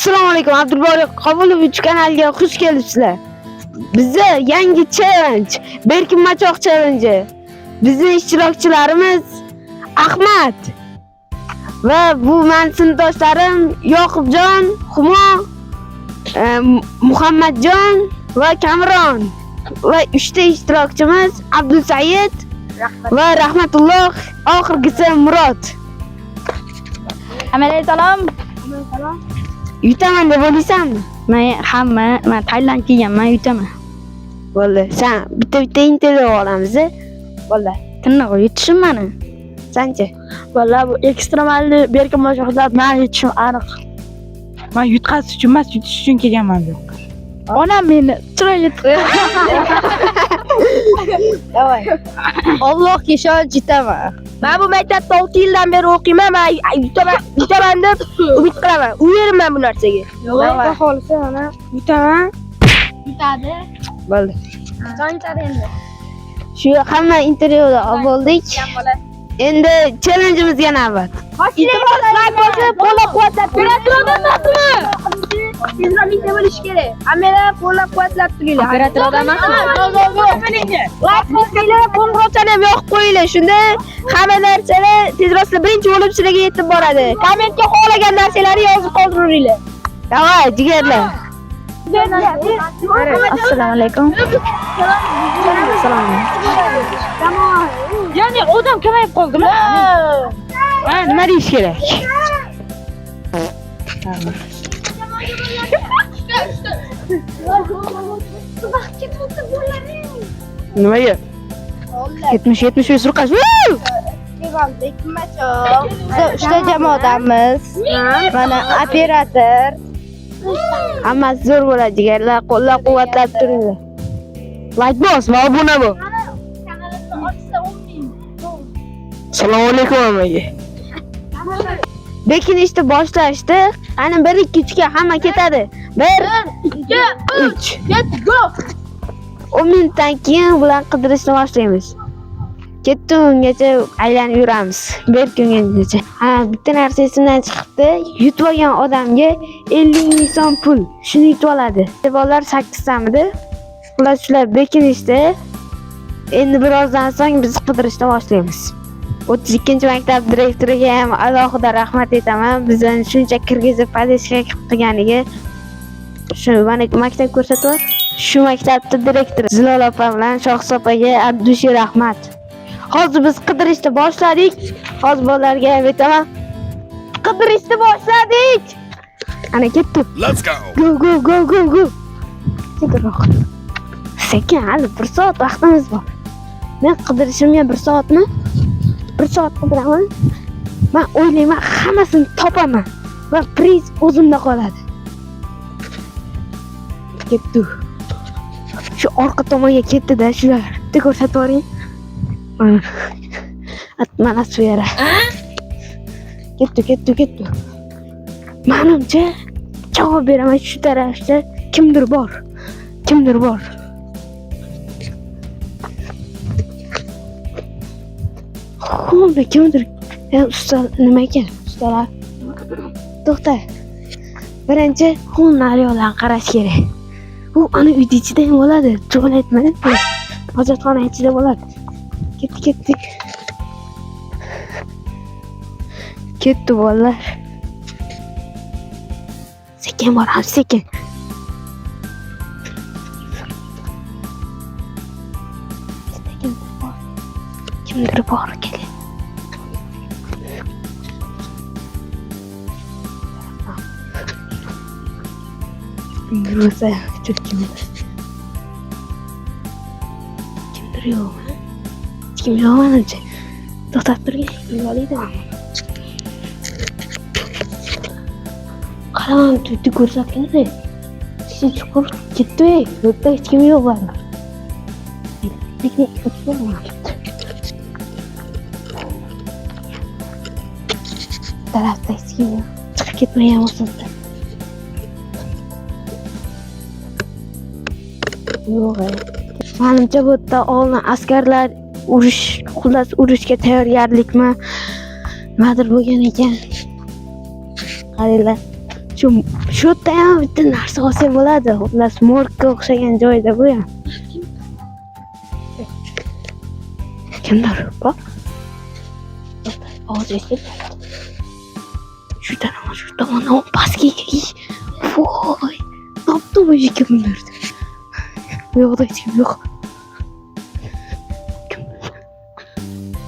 Assalomu alaykum, Abdulboriy Qobulovich kanaliga xush kelibsizlar. Bizda yangi challenge, Berkin Machoq challenge. Bizning ishtirokchilarimiz Ahmad va bu men sinfdoshlarim Yoqubjon, Humo, Muhammadjon va Kamron va 3 ta ishtirokchimiz Abdulsaid va Rahmatulloh, oxirgisi Murod. Hammaga salom. Yutaman deb o'ylaysanmi? Men Tailand kelganman, yutaman. Bo'ldi, sen bitta intervyu olamiz. Vallahi, tinnoq yutishim meni. Sanchi? Vallahi bu ekstremalni Berkin Machoqlar men yutishim aniq. Men yutqazish uchun emas, yutish uchun kelganman bu yoqqa. Onam meni chiroyli Davay. Allohga ishonch yutaman. Men bu maktabda 6 yildan beri o'qiyman, men yutaman deb umid qilaman. Uyeraman bu narsaga. Davay. Xohlasa mana yutaman. Yutadi. Bo'ldi. Qanchalik endi? Shu hamma intervyuda bo'ldik. Endi challengeimizga navbat. Like bosib, qo'llab-quvvatlab turinglar. Tezroq bitta bo'lish kerak. Hammalar qo'llab-quvvatlab turinglar. Operator emasmi? Like bosinglar, qo'ng'iroqchani ham yoqib qo'yinglar. Shunda hamma narsalar tezroq birinchi bo'lib sizlarga yetib boradi. Kommentga xohlagan narsalarni yozib qoldiringlar. Davay, jigarlar. Assalomu alaykum. Salom. Ya'ni odam kamayib qoldimi? Ha, nima deyish kerak? Nimaga? 70 surqash. Berkin Machoq. Biz 3 ta jamoadamiz. Mana operator. Hammasi zo'r bo'ladi, jigarlar. Qo'llab-quvvatlab turinglar. Like bos va obuna bo'l. Assalomu alaykum hammaga. Berkin ishni boshlashdi. Qani 1 2 3 ga hamma ketadi. 1 2 3 get go. 10 minutdan keyin bular qidirishni boshlaymiz. Ketgungacha aylanib yuramiz. Berkingacha. Ha, bitta narsa esimdan chiqibdi. Yutib olgan odamga 50 ming so'm pul. Shuni yutib oladi. Bolalar 8 tamidi. Ular shular bekinishdi. Endi birozdan so'ng biz qidirishni boshlaymiz. 32-maktab direktoriga ham alohida rahmat aytaman. Bizani shuncha kirgizib podeshka qilganiga. Shu mana maktab ko'rsatib, shu maktabda direktor Zilola opa bilan Shohis opaga Abdushi rahmat. Hozir biz qidirishni boshladik. Hozir bolalarga ham aytaman. Qidirishni boshladik. Ana ketdik. Let's go. Go. Tezroq. Sekin, hali 1 soat vaqtimiz bor. Men qidirishimga 1 soatmi? 1 soat qidiraman. Men o'ylayman, hammasini topaman va priz o'zimda qoladi. Ketdi. Shu orqa tomonga ketdi-da, shular. Bitta ko'rsatib boring. Mana shu yera. Ketdi. Menimcha javob beraman, shu tarafda kimdir bor. Xo'p, kimdir. Usta nima ekan? Ustalar. To'xta. Birinchi xonlarga qarash kerak. U ana uy ichida ham bo'ladi. To'g'ri aytmadim. Hojatxona ichida bo'ladi. Ketdi bolalar. Sekin boramiz, sekin. Kimdir bor keling. Rosa, kimdir yo'q. Kim yo'q menimcha. To'xtab turing, yo'qlaydi. Qaram, tutdi ko'rsatganda. Ishi chuqur ketdi. Yo'qda hech kim yo'q bor. Lekin tarafda hech kim yo'q. Chiqib ketmagan bo'lsin. Yo'q. Menimcha bu yerda oldin askarlar urushga tayyorgarlikmi? Nimadir bo'lgan ekan. Qaranglar. Shu yerda ham bitta narsa olsa bo'ladi. Xullas morgga o'xshagan joyda bu ham. Kimdir bor? Ovoz eshityapti. Shu tomondan pastga. Voy. Topdim o'zi kimdir. Bu yoqda hech kim yo'q.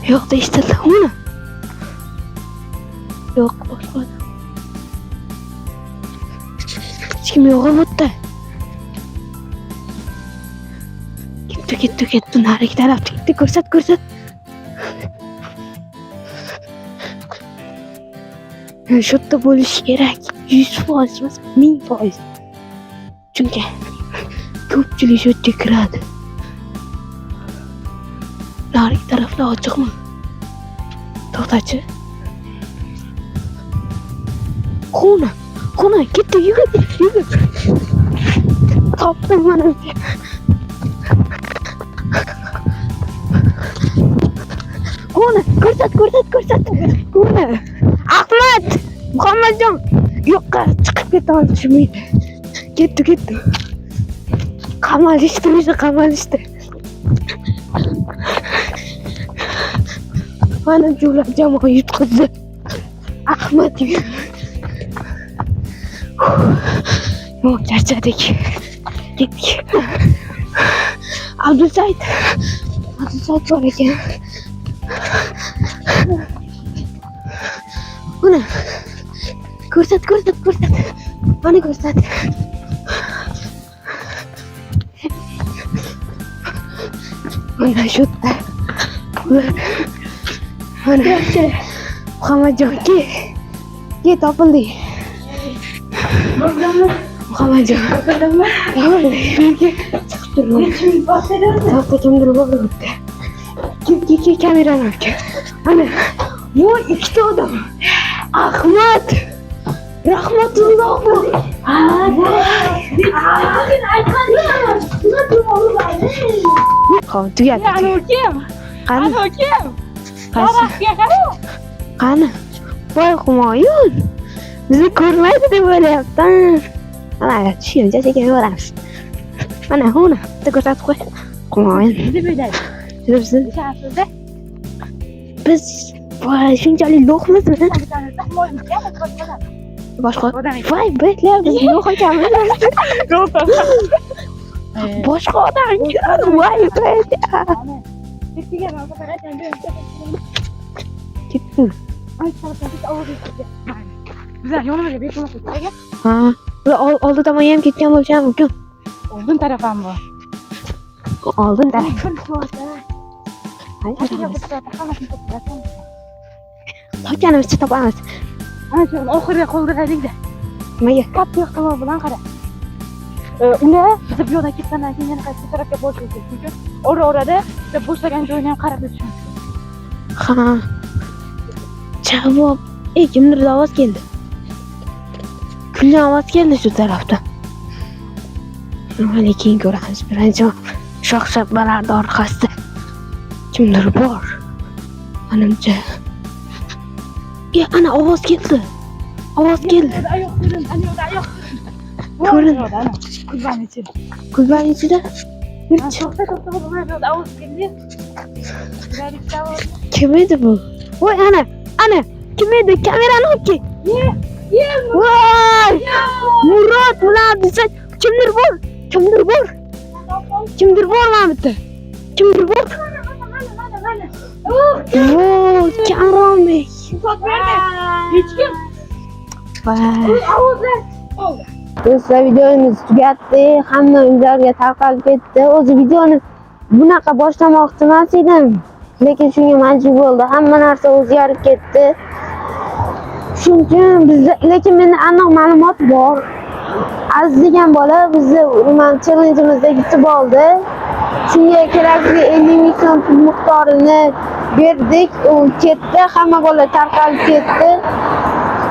Bu yoqda eshitildi uni. Yo'q, boshqa. Hech kim yo'q bu yerda. Ketdi. Narigi tarafga ketdi. Ko'rsat. Shu yerda bo'lishi kerak. 100% emas, 1000%. Chunki ko'pchilik shu yerga kiradi. Narigi taraflar ochiqmi? To'xtachi. Xona, ketdi, yugur. Topdim mana. Xona, ko'rsat. Xona. Ahmad, Muhammadjon, yo'qqa chiqib keta olishmaydi. Ketdi. Qamalishdi. Mana jo'lab jamoa yutqizdi. Ahmad. Yo'q, charchadik. Ketdik. Abdusaid bor ekan. Mana ko'rsat. Mana ko'rsat. Mana shu yerda. Mana Muhammadjon, ke topildi. Muhammadjon. Chiqib kimdir bor bu yerda. Kim kamerani olib. Mana bu ikkita odam. Ahmad. Rahmatulloh. Xo'p, tugadi. Qani? Voy Humoyun. Bizni ko'rmaydi deb o'ylayapman. Mana tushuncha chekaveramiz. Mana xona, bitta ko'rsatib qo'y. Humoyun. Biz shunchalik lo'qmizmi? Boshqa voy beklar biz yo'q ekanmiz. Boshqa odam ko'radi. Voy beklar. Ketdi. Bizlar yonimizga bekmoq ketgan. Ha, oldi tomon ham ketgan bo'lishi mumkin. Oldin taraf ham bor. Oldin taraf. Topganimizcha topamiz. Ana shu oxiriga qoldiraylik-da. Nimaga? Katta ehtimol bilan qara. Ular biz bu yo'ldan ketgandan keyin yana qaysi tarafga borishimiz kerak. Chunki ora-orada biz bo'shagan joyni ham qarab o'tishimiz kerak. Ha. Javob. Kimdir ovoz keldi. Kulgan ovoz keldi shu tarafdan. Mana keyin ko'ramiz. Birinchi shox-shabbalarning orqasida kimdir bor. Menimcha. Ana ovoz keldi. Ayoq ko'rin. Ko'rin. Kulbani ichida. To'xta, mana ovoz keldi. Kim edi bu? Voy ana. Kim edi? Kamerani olib kel. Voy! Murod bilan Abdusaid kimdir bor? Mana bitta. Kimdir bor? Voy, Kamronbek. Hech kim. Do'stlar, videomiz tugatdi. Hamma uylarga tarqalib ketdi. O'zi videoni bunaqa boshlamoqchi emas edim. Lekin shunga majbur bo'ldi. Hamma narsa o'zgarib ketdi. Shuning uchun lekin menda aniq ma'lumot bor. Aziz degan bola bizni challenge'imizda yutib oldi. Shunga kerakli 50 ming so'm pul miqdorini berdik. U ketdi, hamma bola tarqalib ketdi.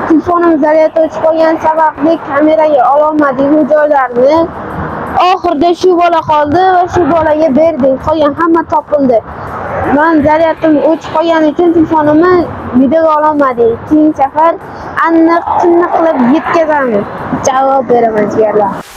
Telefonimiz zaryadda o'chib qolgani sababli kameraga ola olmadik bu joylarni. Oxirida shu bola qoldi va shu bolaga berdik. Qolgan hamma topildi. Men zaryadim o'chib qolgani uchun telefonimni videoga ololmadik. Keyingi safar aniq qilib yetkazamiz. Javob beraman jigarlar.